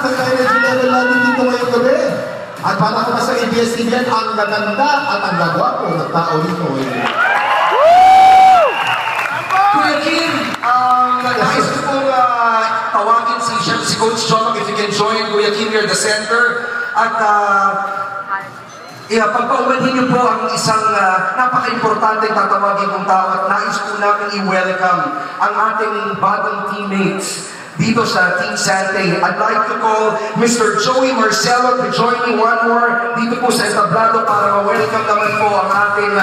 Master Kyle Regilero natin dito ngayong gabi. At para ko sa ABS-CBN, ang gaganda at ang gagwapo ng tao dito ngayon. Kuya Kim, nais ko pong tawagin si Coach John, if you can join Kuya Kim near the center. At pagpaumanhin niyo po ang isang napaka-importante tatawagin kong tao at nais po namin i-welcome ang ating bagong teammates dito sa Team Sante. I'd like to call Mr. Joey Marcelo to join me one more dito po sa entablado para ma-welcome naman po ang ating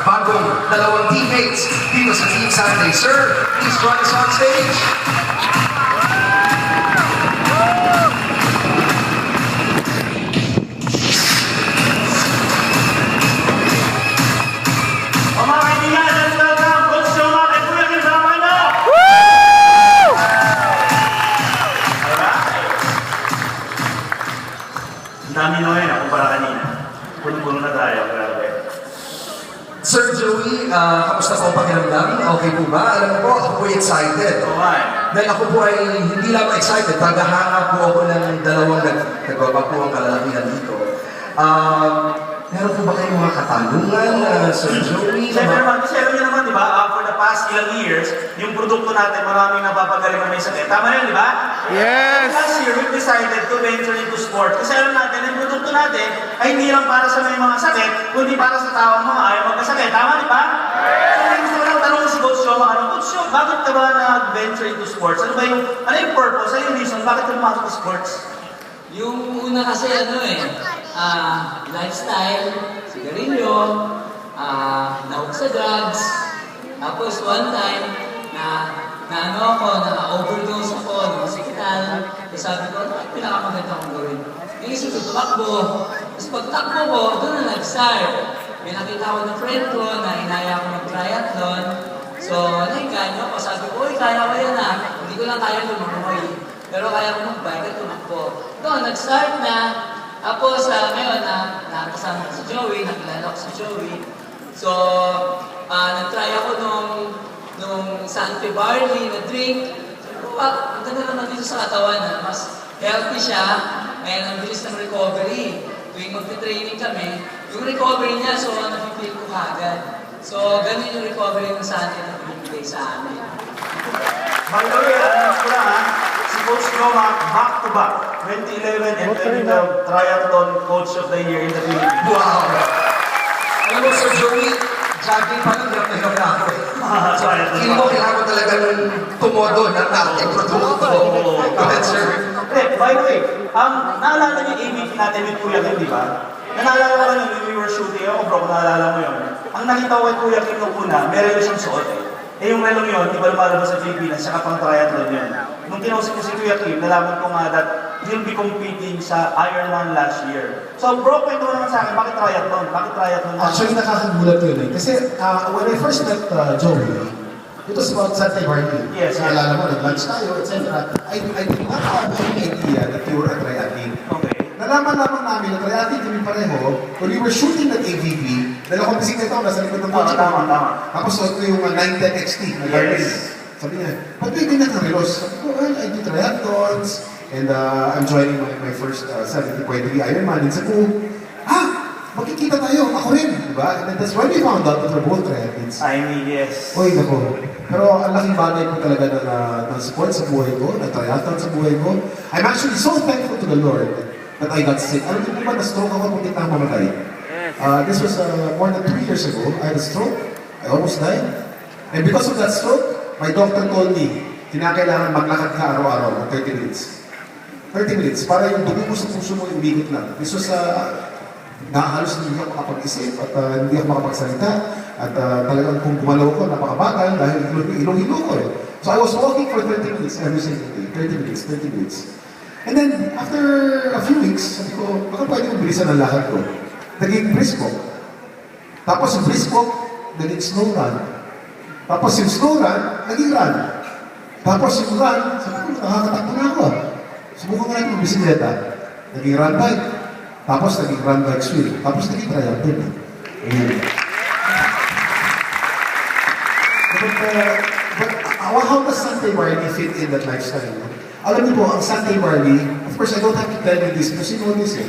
bagong dalawang teammates dito sa Team Sante. Sir, please join us on stage. Dami no yan, ako para kanina. Puno-puno na tayo, grabe. Sir Joey, kamusta po ang pakiramdam? Okay po ba? Alam mo po, ako po excited. Oo nga eh. Dahil ako po ay hindi lang excited, tagahanga po ako ng dalawang nagbabago po ang kalalakihan dito. Meron po ba kayong mga katanungan, Sir Joey? Siyempre naman, kasi alam niyo naman, di ba, for the past ilang years, yung produkto natin, maraming napapagaling na may sakit. Tama rin, di ba? Yes! Last year, we decided to venture into sport. Kasi alam natin, yung produkto natin ay hindi lang para sa may mga sakit, kundi para sa taong mga ayaw magkasakit. Tama, di ba? So, may gusto ko lang tanong si Coach Shoma, Coach Shoma, bakit ka ba nag-venture into sports? Ano yung purpose? Ano yung reason? Bakit ka pumasok sa sports? Yung una kasi lifestyle, sigarilyo, nahog sa drugs. Tapos one time, na-overdose ako ng hospital. Tapos sabi ko, ano pinakamaganda kong gawin? Naisip ko, tumakbo. Tapos pagtakbo ko, doon na nag-start. May nakita ko ng friend ko na inaya ko mag-triathlon. So, nahiganyo ako. Sabi ko, kaya ko yan Hindi ko lang kaya lumakoy. Pero kaya ko mag-bike at tumakbo. Doon, nag-start na. Tapos, ngayon, nakasama ko si Joey, nakilala ko si Joey. So, nag-try ako nung Sante Barley na drink. Sabi ko, ang ganda naman dito sa katawan mas healthy siya. Ngayon, ang bilis ng recovery. Tuwing mag-training kami, yung recovery niya, so napipil ko kagad. So, ganun yung recovery ng Sante na pinipigay sa amin. By the way, alam ko lang si Coach Shoma, back-to-back, 2011 and 2012 Triathlon Coach of the Year in the Philippines. Wow! Alam mo, Sir Joey, jogging pa lang hirap na hirap na ako eh. Hindi mo kailangan talaga nung tumodo ng ating produkto. Go ahead, sir. By the way, naalala niyo yung ABT natin with Kuya Kim, di ba? Naalala ko lang when we were shooting, ako bro, kung naalala mo yun. Ang nakita ko kay Kuya Kim nung una, meron siyang suot eh. Yung relong yun, di ba lumalabas sa Pilipinas, saka pang triathlon yun. Nung kinausap ko si Kuya Kim, nalaman ko nga that he'll be competing sa Ironman last year. So bro, kwento mo naman sa akin, bakit triathlon? Bakit triathlon? Actually, nakakagulat yun eh. Kasi when I first met Joey, it was about Sante Barley. Yes. Naalala mo, nag-lunch tayo, etc. I did not have any idea that you were a triathlete. Okay. Nalaman namin na triathlete kami pareho when we were shooting that AVP, dahil ako bisikleta ko, nasa likod ng kotse. Tama. Tapos suot ko yung 910 XT na Garmin. Yes. Sabi niya, ba't may ganyan ka relos? Sabi ko, well, I do triathlons, and I'm joining my first 70.3 Ironman. And sabi ko, magkikita tayo, ako rin, di ba? And that's when we found out that we're both triathletes. I mean, yes. Oy, nako. Pero ang laking bagay po talaga ng sport sa buhay ko, ng triathlon sa buhay ko. I'm actually so thankful to the Lord that I got sick. Alam niyo ba, na-stroke ako kung kita mamatay? This was more than 3 years ago. I had a stroke. I almost died. And because of that stroke, my doctor told me, kinakailangan maglakad ka araw-araw ng 30 minutes. 30 minutes, para yung dugo mo sa puso mo umikot lang. This was nakahalos hindi ako makapag-isip at hindi ako makapagsalita. At talagang kung gumalaw ko, napakabagal dahil ilong-ilo ko eh. So I was walking for 30 minutes every single day. 30 minutes. And then, after a few weeks, sabi ko, baka pwede kong bilisan ang lakad ko. Naging brisk walk. Tapos yung brisk walk, naging slow run. Tapos yung slow run, naging run. Tapos yung run, sabi ko, nakakatakbo na ako. Subukan ko natin yung bisikleta. Naging run bike. Tapos naging run bike swing. Tapos naging triathlon. Ayun. But how does Sante Barley fit in that lifestyle? Alam niyo po, ang Sante Barley, of course, I don't have to tell you this because you know this eh.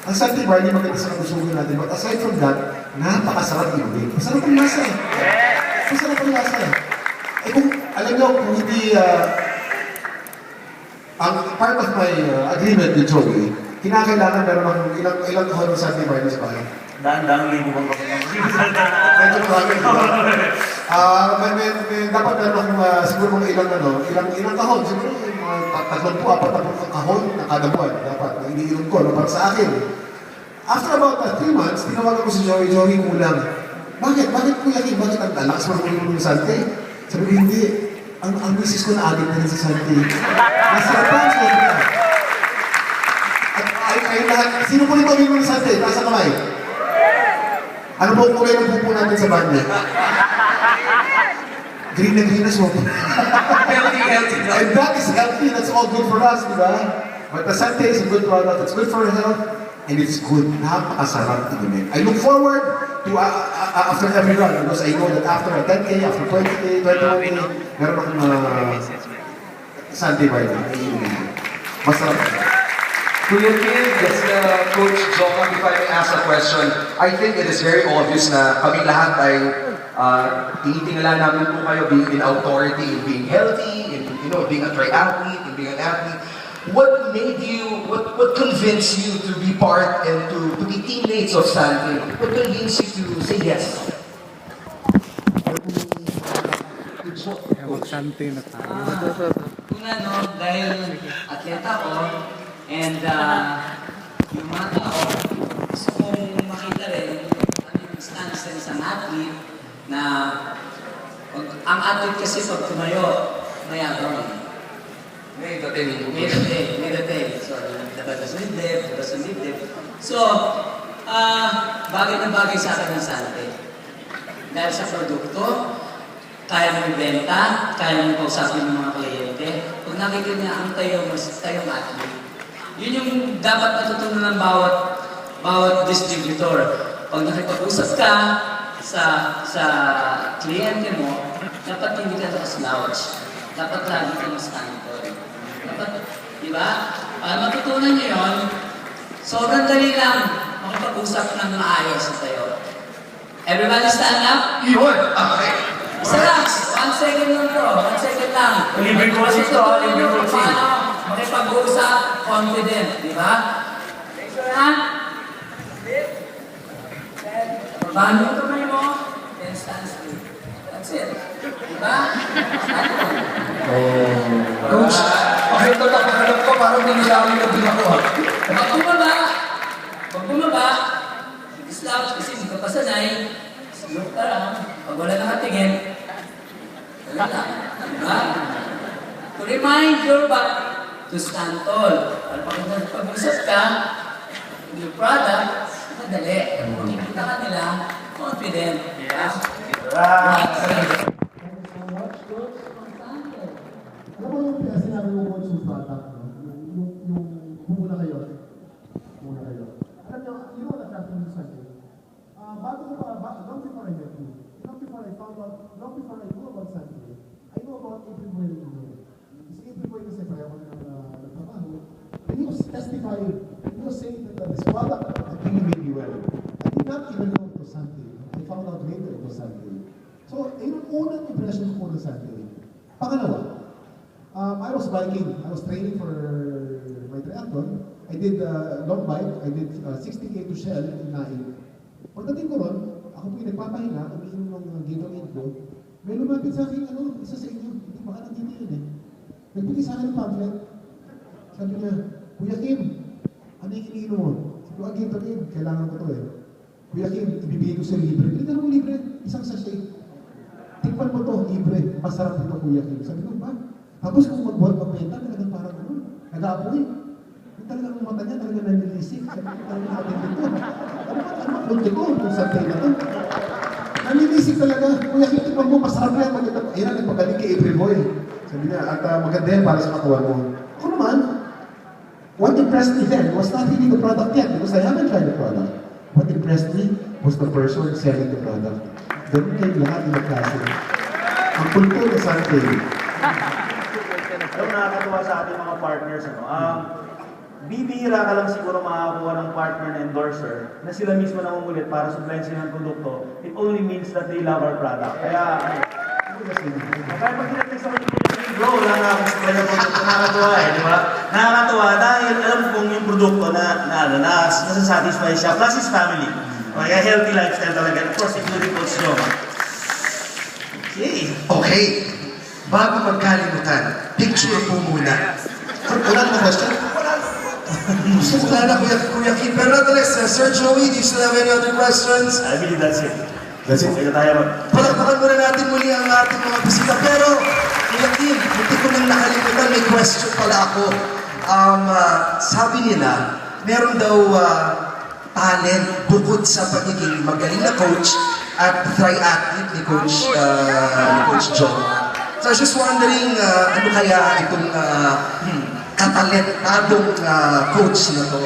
Ang Sante Barley, maganda sa kalusugan natin. But aside from that, napakasarap inumin. Masarap ang lasa eh. Masarap ang lasa eh. Eh kung, alam niyo, kung hindi, ang part of my agreement with Joey, kinakailangan meron ng ilang kahon ng Sante Barley sa bahay. Daan-daan libo bang Medyo marami, di ba? Dapat meron siguro mga ilang kahon. Siguro mga 3-4 kahon na kada buwan. Dapat, na iniinom ko, para sa akin. After about 3 months, tinawagan ko si Joey, kulang. Bakit? Bakit Kuya Kim? Bakit ang lakas mo ng Sante? Sabi ko, hindi. Ang misis ko na addict na rin sa Sante. Nasarapan siya niya. At ay lahat, sino po rin pamilya ng Sante? Taas ang kamay. Ano po kulay ng pupo natin sa banda? Green na green na sopa. Healthy. And that is healthy. That's all good for us, di ba? But the Sante is a good product. It's good for your health. And it's good. Napakasarap inumin. I look forward to after every run because I know that after a 10K, after 20K, 21K, meron akong Sante Barley. Masarap. Kuya Kim, yes, Coach Jokang, if I may ask a question, I think it is very obvious na kami lahat ay tinitingala namin po kayo being in authority, in being healthy, in being a triathlete, in being an athlete. What made you, what convinced you to be part and to be teammates of Sante? What convinced you to say yes? Sante na tayo. Una, no, dahil atleta ko, and yung mga tao, gusto kong makita rin yung stance ng isang athlete na ang athlete kasi pag tumayo, mayabang. May dating. Sorry, doesn't need depth. So, bagay na bagay sa akin ng Sante. Dahil sa produkto, kaya mo ibenta, kaya mo kausapin ng mga kliyente. Pag nakikita niya ang tayong athlete, yun yung dapat natutunan ng bawat distributor. Pag nakipag-usap ka sa kliyente mo, dapat hindi ka nakaslouch. Dapat lagi ka mas-tanto. Dapat, di ba? Para matutunan niyo yun, sobrang dali lang makipag-usap ng maayos sa'yo. Everybody stand up? Yun! Okay. Isa lang, 1 second lang bro, 1 second lang. Libre coaching to, libre coaching. Paano makipag-usap, confident, di ba? Next one. Paano yung kamay mo? Then stand still. That's it. Di ba? Coach, pakita na pagkalap ko, parang binilawin na din ako. Pag bumaba, slouch kasi hindi ka pasanay. Look around. Pag wala nakatingin, wala lang. Diba? To remind your back to stand tall. Para pag-usap ka, yung product, madali. Kung makikita ka nila, confident. Diba? Alam mo yung sinabi mo po yung product, yung muna kayo. Alam niyo, you know what happened to Sante? Long before I met you, long before I knew about Sante, I know about April Boy rin yun. Kasi April Boy kasi pareho kami nagtrabaho. And he was testifying, he was saying that this product had really made me well. I did not even know it was Sante. I found out later it was Sante. So, yun ang unang impression ko ng Sante. Pangalawa, I was biking. I was training for my triathlon. I did long bike. I did 60K to Shell in Nain. Pagdating ko ron, ako po yung nagpapahinga, umiinom ng Gatorade ko. May lumapit sa akin, isa sa inyo. Hindi, baka nandito yun eh. Nagbigay sa akin ng pamphlet. Sabi niya, Kuya Kim, ano yung iniinom mo? Sabi ko, Gatorade, kailangan ko to eh. Kuya Kim, ibibigay ko sa libre. Pinagdala ko libre, isang sachet. Tikpan mo to, libre. Masarap ito, Kuya Kim. Sabi ko, ba? Tapos kung magbuhat magbenta, talagang parang ano, nag-aapoy. Yung talagang mata niya, talagang nanilisik. Sabi ko, talagang natin dito. Ano ba kunti ko? Kung sa tayo na to. Nanilisik talaga. Kuya, kitikman mo, masarap na yan. Ayun na, nagpagaling kay April Boy. Sabi niya, at maganda yan para sa katawan mo. Ako naman, what impressed me then was not really the product yet because I haven't tried the product. What impressed me was the person selling the product. Ganun kayo lahat ng klase. Ang kulto na Sante. Alam nakakatuwa sa ating mga mga partners, bibihira ka lang siguro makakuha ng partner na endorser na sila mismo nangungulit para supplyan sila ng produkto. It only means that they love our product. Kaya pag tinetext ako yung bro, wala na akong supply ng produkto, nakakatuwa di ba? Nakakatuwa dahil alam kong yung produkto na nasasatisfy siya, plus his family. Kaya healthy lifestyle talaga. Of course, including Coach Joe. Okay. Okay. Bago magkalimutan, picture po muna. Wala na question? Gusto ko na Kuya Kim. Pero nonetheless, Sir Joey, do you still have any other questions? I believe that's it. That's it. Okay na tayo mag... Palakpakan muna natin muli ang ating mga bisita. Pero, Kuya Kim, hindi ko nang nakalimutan, may question pala ako. Sabi nila, meron daw talent bukod sa pagiging magaling na coach at triathlete ni Coach John. So I was just wondering, ano kaya itong katalentadong coach na to,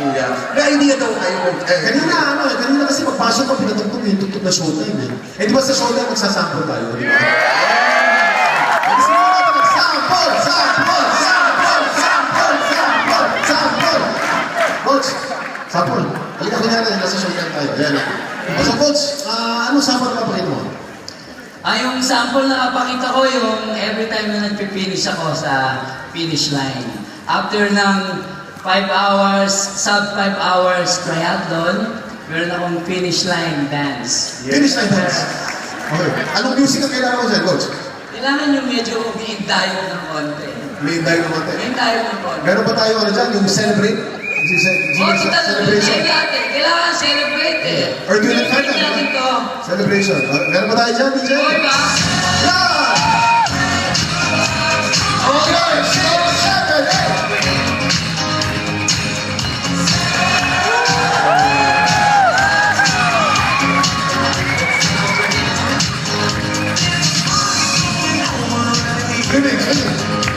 Kuya? May idea daw kayo. Kanina kasi magpasok ko, pinatugtog yung tugtog na showtime eh. Eh di ba sa showtime magsasample tayo, di ba? Eh di sino natin mag-sample! Sample! Sample! Sample! Sample! Sample! Coach, sample. Halika ko niya nasa showtime tayo. Ayan na. So Coach, anong sample na papakita mo? Yung sample na napakita ko, yung every time na nagpipinish ako sa finish line. After ng 5 hours, sub 5 hours triathlon, meron akong finish line dance. Finish line dance. Okay. Anong music ang kailangan ko dyan, Coach? Kailangan yung medyo umiig tayo ng konti. May tayo naman tayo. Umiig tayo ng konti. Meron pa tayo dyan, yung celebrate? Celebration. Kailangan celebrate eh. Or do you like Celebrate natin to. Celebration. Meron pa tayo dyan, DJ? Okay ba? Yeah! Okay, so Saturday! Finish.